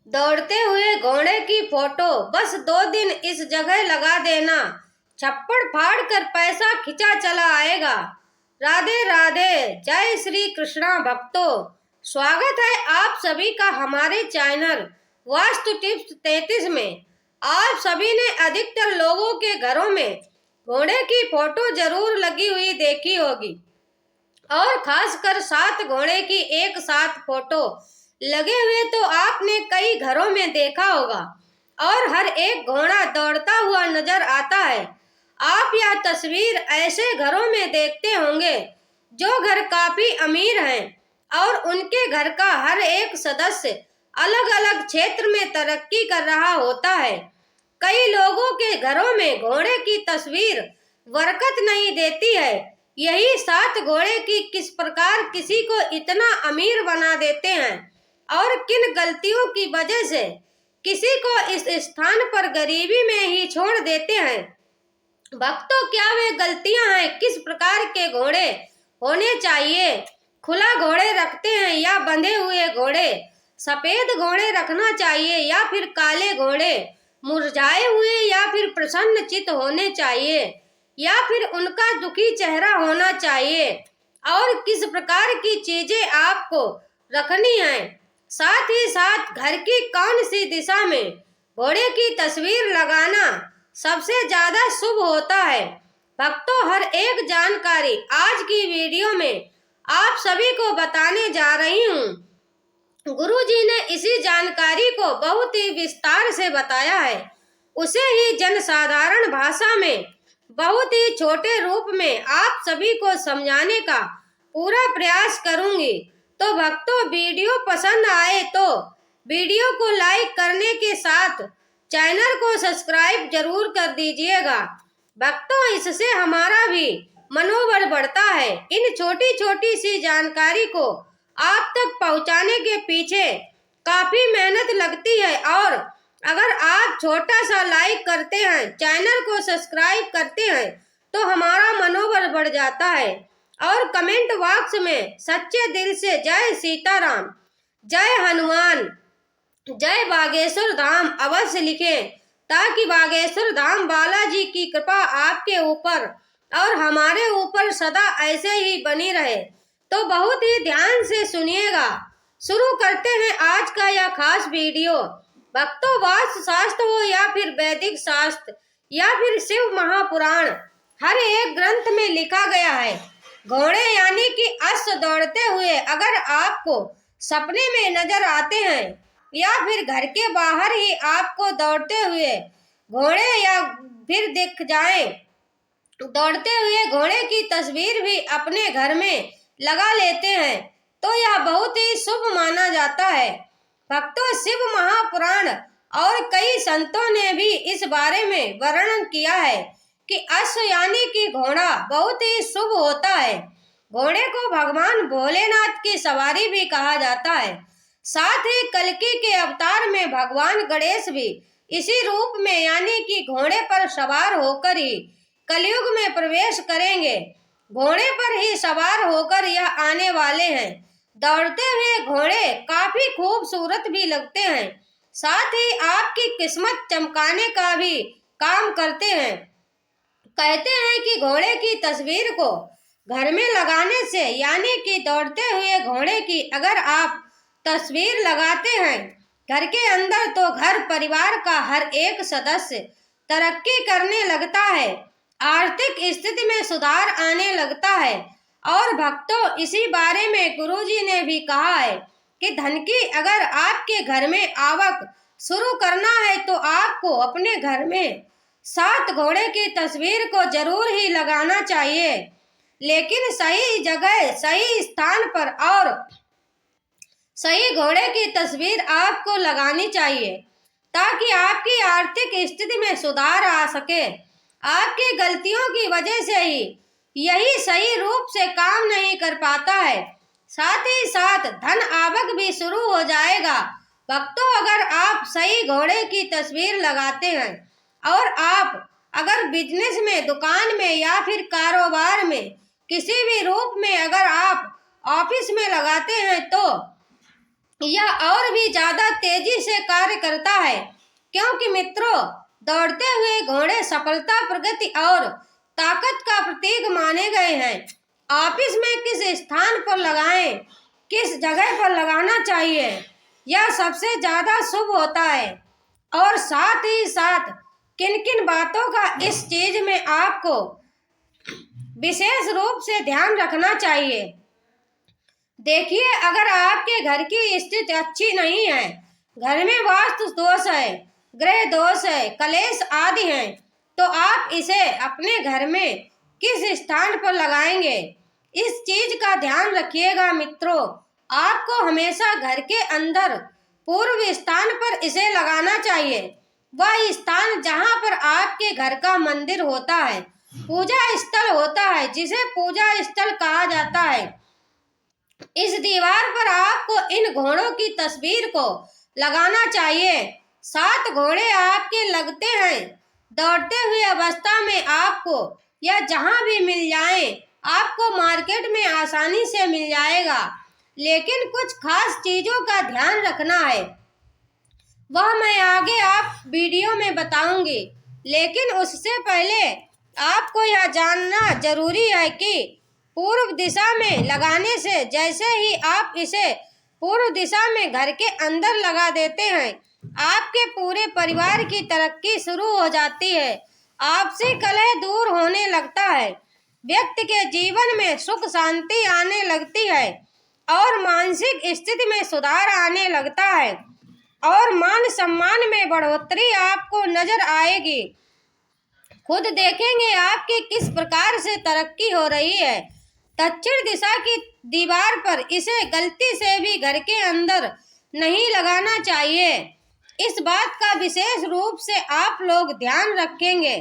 दौड़ते हुए घोड़े की फोटो। बस 2 दिन इस जगह लगा देना, छप्पड़ फाड़ कर पैसा खिंचा चला आएगा। राधे राधे। जय श्री कृष्णा भक्तों, स्वागत है आप सभी का हमारे चैनल वास्तु टिप्स 33 में। आप सभी ने अधिकतर लोगों के घरों में घोड़े की फोटो जरूर लगी हुई देखी होगी, और खासकर 7 घोड़े की एक साथ फोटो लगे हुए तो आपने कई घरों में देखा होगा, और हर एक घोड़ा दौड़ता हुआ नजर आता है। आप यह तस्वीर ऐसे घरों में देखते होंगे जो घर काफी अमीर हैं और उनके घर का हर एक सदस्य अलग अलग क्षेत्र में तरक्की कर रहा होता है। कई लोगों के घरों में घोड़े की तस्वीर बरकत नहीं देती है। यही 7 घोड़े की किस प्रकार किसी को इतना अमीर बना देते हैं और किन गलतियों की वजह से किसी को इस स्थान पर गरीबी में ही छोड़ देते हैं। भक्तों, क्या वे गलतियां हैं? किस प्रकार के घोड़े होने चाहिए? खुला घोड़े रखते हैं या बंधे हुए घोड़े? सफेद घोड़े रखना चाहिए या फिर काले घोड़े? मुरझाए हुए या फिर प्रसन्न चित्त होने चाहिए या फिर उनका दुखी चेहरा होना चाहिए? और किस प्रकार की चीजें आपको रखनी है? साथ ही साथ घर की कौन सी दिशा में घोड़े की तस्वीर लगाना सबसे ज्यादा शुभ होता है? भक्तों, हर एक जानकारी आज की वीडियो में आप सभी को बताने जा रही हूँ। गुरुजी ने इसी जानकारी को बहुत ही विस्तार से बताया है, उसे ही जनसाधारण भाषा में बहुत ही छोटे रूप में आप सभी को समझाने का पूरा प्रयास करूंगी। तो भक्तों, वीडियो पसंद आए तो वीडियो को लाइक करने के साथ चैनल को सब्सक्राइब जरूर कर दीजिएगा। भक्तों, इससे हमारा भी मनोबल बढ़ता है। इन छोटी छोटी सी जानकारी को आप तक पहुंचाने के पीछे काफी मेहनत लगती है, और अगर आप छोटा सा लाइक करते हैं, चैनल को सब्सक्राइब करते हैं, तो हमारा मनोबल बढ़ जाता है। और कमेंट बॉक्स में सच्चे दिल से जय सीताराम, जय हनुमान, जय बागेश्वर धाम अवश्य लिखें, ताकि बागेश्वर धाम बालाजी की कृपा आपके ऊपर और हमारे ऊपर सदा ऐसे ही बनी रहे। तो बहुत ही ध्यान से सुनिएगा। शुरू करते हैं आज का यह खास वीडियो। भक्तों, वास्तु शास्त्र हो या फिर वैदिक शास्त्र या फिर शिव महापुराण, हर एक ग्रंथ में लिखा गया है, घोड़े यानी कि अश्व दौड़ते हुए अगर आपको सपने में नजर आते हैं या फिर घर के बाहर ही आपको दौड़ते हुए घोड़े या फिर दिख जाएं, दौड़ते हुए घोड़े की तस्वीर भी अपने घर में लगा लेते हैं, तो यह बहुत ही शुभ माना जाता है। भक्तों, शिव महापुराण और कई संतों ने भी इस बारे में वर्णन किया है कि अश्व यानी कि घोड़ा बहुत ही शुभ होता है। घोड़े को भगवान भोलेनाथ की सवारी भी कहा जाता है। साथ ही कल्कि के अवतार में भगवान गणेश भी इसी रूप में यानी कि घोड़े पर सवार होकर ही कलयुग में प्रवेश करेंगे। घोड़े पर ही सवार होकर यह आने वाले हैं। दौड़ते हुए घोड़े काफी खूबसूरत भी लगते हैं, साथ ही आपकी किस्मत चमकाने का भी काम करते हैं। कहते हैं कि घोड़े की तस्वीर को घर में लगाने से यानी कि दौड़ते हुए घोड़े की अगर आप तस्वीर लगाते हैं घर के अंदर, तो घर परिवार का हर एक सदस्य तरक्की करने लगता है, आर्थिक स्थिति में सुधार आने लगता है। और भक्तों, इसी बारे में गुरुजी ने भी कहा है कि धन की अगर आपके घर में आवक शुरू करना है तो आपको अपने घर में 7 घोड़े की तस्वीर को जरूर ही लगाना चाहिए, लेकिन सही जगह, सही स्थान पर, और सही घोड़े की तस्वीर आपको लगानी चाहिए ताकि आपकी आर्थिक स्थिति में सुधार आ सके। आपकी गलतियों की वजह से ही यही सही रूप से काम नहीं कर पाता है, साथ ही साथ धन आवक भी शुरू हो जाएगा। भक्तों, अगर आप सही घोड़े की तस्वीर लगाते हैं और आप अगर बिजनेस में, दुकान में या फिर कारोबार में किसी भी रूप में अगर आप ऑफिस में लगाते हैं, तो यह और भी ज्यादा तेजी से कार्य करता है, क्योंकि मित्रों, दौड़ते हुए घोड़े सफलता, प्रगति और ताकत का प्रतीक माने गए हैं। ऑफिस में किस स्थान पर लगाएं, किस जगह पर लगाना चाहिए, यह सबसे ज्यादा शुभ होता है। और साथ ही साथ किन किन बातों का इस चीज में आपको विशेष रूप से ध्यान रखना चाहिए। देखिए, अगर आपके घर की स्थिति अच्छी नहीं है, घर में वास्तु दोष है, ग्रह दोष है, कलेश आदि हैं, तो आप इसे अपने घर में किस स्थान पर लगाएंगे, इस चीज का ध्यान रखिएगा मित्रों। आपको हमेशा घर के अंदर पूर्व स्थान पर इसे लगाना चाहिए। वह स्थान जहां पर आपके घर का मंदिर होता है, पूजा स्थल होता है, जिसे पूजा स्थल कहा जाता है। इस दीवार पर आपको इन घोड़ों की तस्वीर को लगाना चाहिए। 7 घोड़े आपके लगते हैं। दौड़ते हुए अवस्था में आपको या जहां भी मिल जाए, आपको मार्केट में आसानी से मिल जाएगा, लेकिन कुछ खास चीजों का ध्यान रखना है। वह मैं आगे आप वीडियो में बताऊंगी, लेकिन उससे पहले आपको यह जानना जरूरी है कि पूर्व दिशा में लगाने से, जैसे ही आप इसे पूर्व दिशा में घर के अंदर लगा देते हैं, आपके पूरे परिवार की तरक्की शुरू हो जाती है। आपसी कलह दूर होने लगता है, व्यक्ति के जीवन में सुख शांति आने लगती है और मानसिक स्थिति में सुधार आने लगता है और मान सम्मान में बढ़ोतरी आपको नजर आएगी। खुद देखेंगे आपकी किस प्रकार से तरक्की हो रही है। दक्षिण दिशा की दीवार पर इसे गलती से भी घर के अंदर नहीं लगाना चाहिए। इस बात का विशेष रूप से आप लोग ध्यान रखेंगे।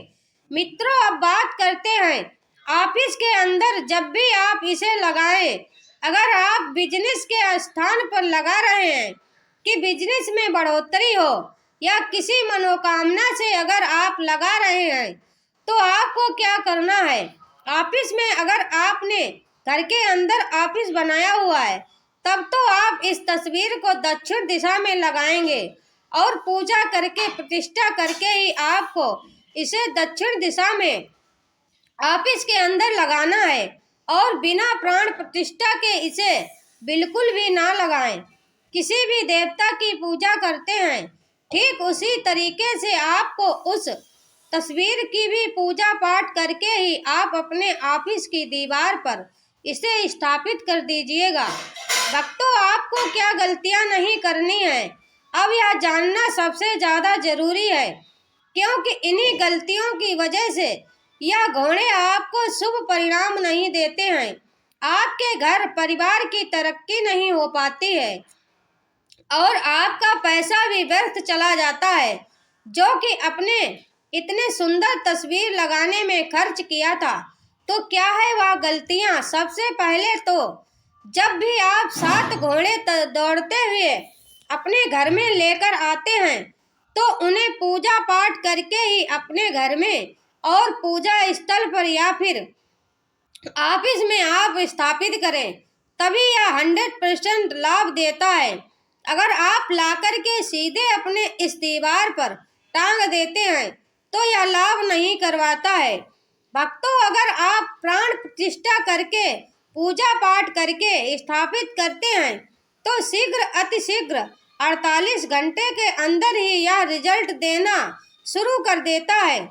मित्रों, अब बात करते हैं ऑफिस के अंदर जब भी आप इसे लगाएं। अगर आप बिजनेस के स्थान पर लगा रहे हैं कि बिजनेस में बढ़ोतरी हो, या किसी मनोकामना से अगर आप लगा रहे हैं, तो आपको क्या करना है। ऑफिस में अगर आपने घर के अंदर ऑफिस बनाया हुआ है, तब तो आप इस तस्वीर को दक्षिण दिशा में लगाएंगे और पूजा करके, प्रतिष्ठा करके ही आपको इसे दक्षिण दिशा में ऑफिस के अंदर लगाना है। और बिना प्राण प्रतिष्ठा के इसे बिल्कुल भी ना लगाएं। किसी भी देवता की पूजा करते हैं, ठीक उसी तरीके से आपको उस तस्वीर की भी पूजा पाठ करके ही आप अपने ऑफिस की दीवार पर इसे स्थापित कर दीजिएगा। भक्तों, आपको क्या गलतियां नहीं करनी है, अब यह जानना सबसे ज्यादा जरूरी है, क्योंकि इन्हीं गलतियों की वजह से यह घोड़े आपको शुभ परिणाम नहीं देते हैं। आपके घर परिवार की तरक्की नहीं हो पाती है और आपका पैसा भी व्यर्थ चला जाता है, जो कि अपने इतने सुंदर तस्वीर लगाने में खर्च किया था। तो क्या है वह गलतियां। सबसे पहले तो जब भी आप 7 घोड़े दौड़ते हुए अपने घर में लेकर आते हैं, तो उन्हें पूजा पाठ करके ही अपने घर में और पूजा स्थल पर या फिर ऑफिस में आप स्थापित करें, तभी यह 100% लाभ देता है। अगर आप लाकर के सीधे अपने इस दीवार पर टांग देते हैं, तो यह लाभ नहीं करवाता है। भक्तों, अगर आप प्राण प्रतिष्ठा करके, पूजा पाठ करके स्थापित करते हैं, तो शीघ्र अतिशीघ्र 48 घंटे के अंदर ही यह रिजल्ट देना शुरू कर देता है।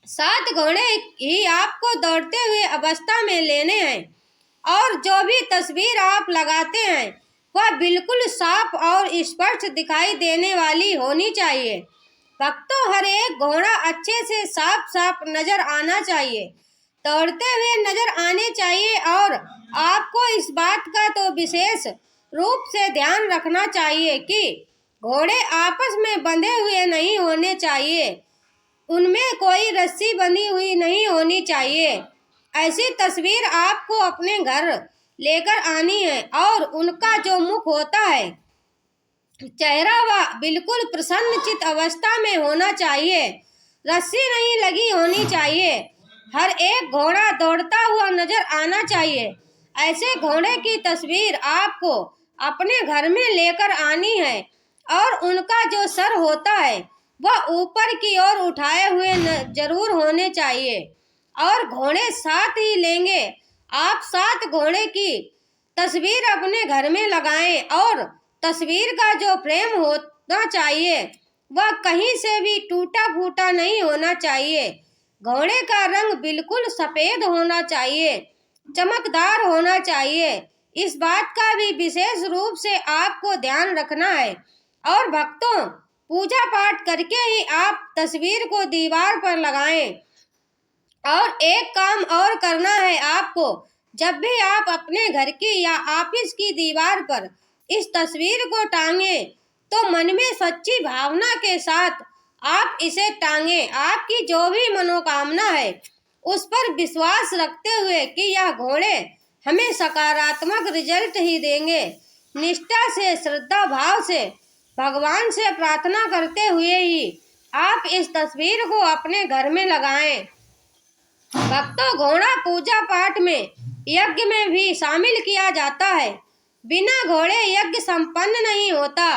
7 घोड़े ही आपको दौड़ते हुए अवस्था में लेने हैं और जो भी तस्वीर आप लगाते हैं, वह बिल्कुल साफ और स्पष्ट दिखाई देने वाली होनी चाहिए। भक्तों, हर एक घोड़ा अच्छे से साफ साफ नजर आना चाहिए, दौड़ते हुए नजर आने चाहिए। और आपको इस बात का तो विशेष रूप से ध्यान रखना चाहिए कि घोड़े आपस में बंधे हुए नहीं होने चाहिए, उनमें कोई रस्सी बंधी हुई नहीं होनी चाहिए। ऐसी तस्वीर आपको अपने घर लेकर आनी है और उनका जो मुख होता है, चेहरा, वह बिल्कुल प्रसन्नचित अवस्था में होना चाहिए, रस्सी नहीं लगी होनी चाहिए। हर एक घोड़ा दौड़ता हुआ नजर आना चाहिए। ऐसे घोड़े की तस्वीर आपको अपने घर में लेकर आनी है और उनका जो सर होता है वह ऊपर की ओर उठाए हुए जरूर होने चाहिए और घोड़े साथ ही लेंगे। आप 7 घोड़े की तस्वीर अपने घर में लगाएं और तस्वीर का जो फ्रेम होना चाहिए वह कहीं से भी टूटा फूटा नहीं होना चाहिए। घोड़े का रंग बिल्कुल सफेद होना चाहिए, चमकदार होना चाहिए। इस बात का भी विशेष रूप से आपको ध्यान रखना है। और भक्तों, पूजा पाठ करके ही आप तस्वीर को दीवार पर लगाएं। और एक काम और करना है आपको, जब भी आप अपने घर की या ऑफिस की दीवार पर इस तस्वीर को टांगे तो मन में सच्ची भावना के साथ आप इसे टांगे। आपकी जो भी मनोकामना है उस पर विश्वास रखते हुए कि यह घोड़े हमें सकारात्मक रिजल्ट ही देंगे। निष्ठा से, श्रद्धा भाव से, भगवान से प्रार्थना करते हुए ही आप इस तस्वीर को अपने घर में लगाएं। भक्तों, घोड़ा पूजा पाठ में, यज्ञ में भी शामिल किया जाता है। बिना घोड़े यज्ञ संपन्न नहीं होता।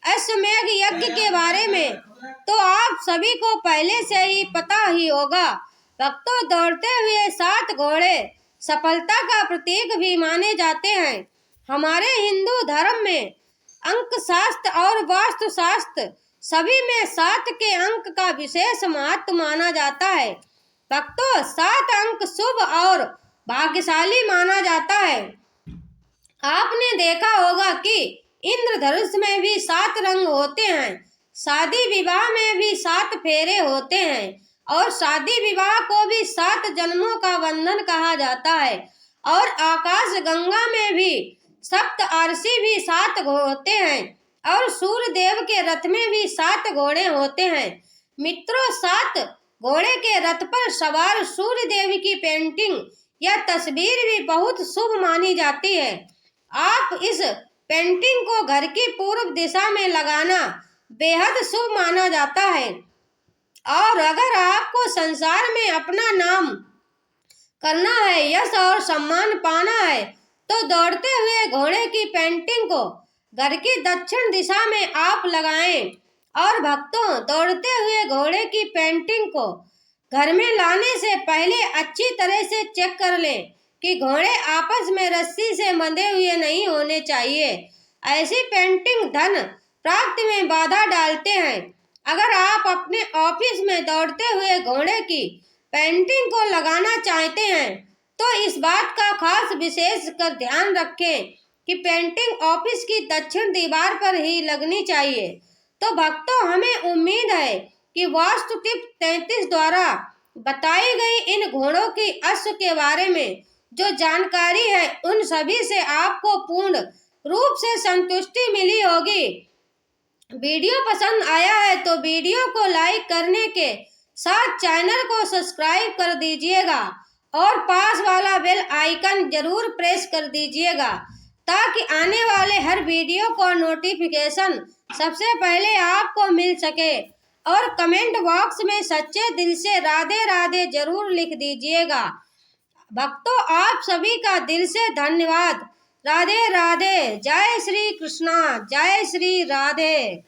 अश्वमेध यज्ञ के बारे में तो आप सभी को पहले से ही पता ही होगा। भक्तों, दौड़ते हुए 7 घोड़े सफलता का प्रतीक भी माने जाते हैं। हमारे हिंदू धर्म में अंक शास्त्र और वास्तु शास्त्र सभी में 7 के अंक का विशेष महत्व माना जाता है। भक्तों, 7 अंक शुभ और भाग्यशाली माना जाता है। आपने देखा होगा कि इंद्रधनुष में भी 7 रंग होते हैं। शादी विवाह में भी 7 फेरे होते हैं और शादी विवाह को भी 7 जन्मों का बंधन कहा जाता है। और आकाश गंगा में भी सप्त आरसी भी 7 होते हैं और सूर्य देव के रथ में भी 7 घोड़े होते हैं। मित्रों, 7 घोड़े के रथ पर सवार सूर्य देव की पेंटिंग या तस्वीर भी बहुत शुभ मानी जाती है। आप इस पेंटिंग को घर की पूर्व दिशा में लगाना बेहद शुभ माना जाता है। और अगर आपको संसार में अपना नाम करना है, यश और सम्मान पाना है, तो दौड़ते हुए घोड़े की पेंटिंग को घर की दक्षिण दिशा में आप लगाएं। और भक्तों, दौड़ते हुए घोड़े की पेंटिंग को घर में लाने से पहले अच्छी तरह से चेक कर लें कि घोड़े आपस में रस्सी से बंधे हुए नहीं होने चाहिए। ऐसी पेंटिंग धन प्राप्ति में बाधा डालते हैं। अगर आप अपने ऑफिस में दौड़ते हुए घोड़े की पेंटिंग को लगाना चाहते हैं तो इस बात का खास विशेष कर ध्यान रखें कि पेंटिंग ऑफिस की दक्षिण दीवार पर ही लगनी चाहिए। तो भक्तों, हमें उम्मीद है कि वास्तु टिप 33 द्वारा बताई गई इन घोड़ों की अश्व के बारे में जो जानकारी है उन सभी से आपको पूर्ण रूप से संतुष्टि मिली होगी। वीडियो पसंद आया है तो वीडियो को लाइक करने के साथ चैनल को सब्सक्राइब कर दीजिएगा और पास वाला बेल आइकन जरूर प्रेस कर दीजिएगा ताकि आने वाले हर वीडियो को नोटिफिकेशन सबसे पहले आपको मिल सके। और कमेंट बॉक्स में सच्चे दिल से राधे राधे जरूर लिख दीजिएगा। भक्तों, आप सभी का दिल से धन्यवाद। राधे राधे। जय श्री कृष्णा, जय श्री राधे।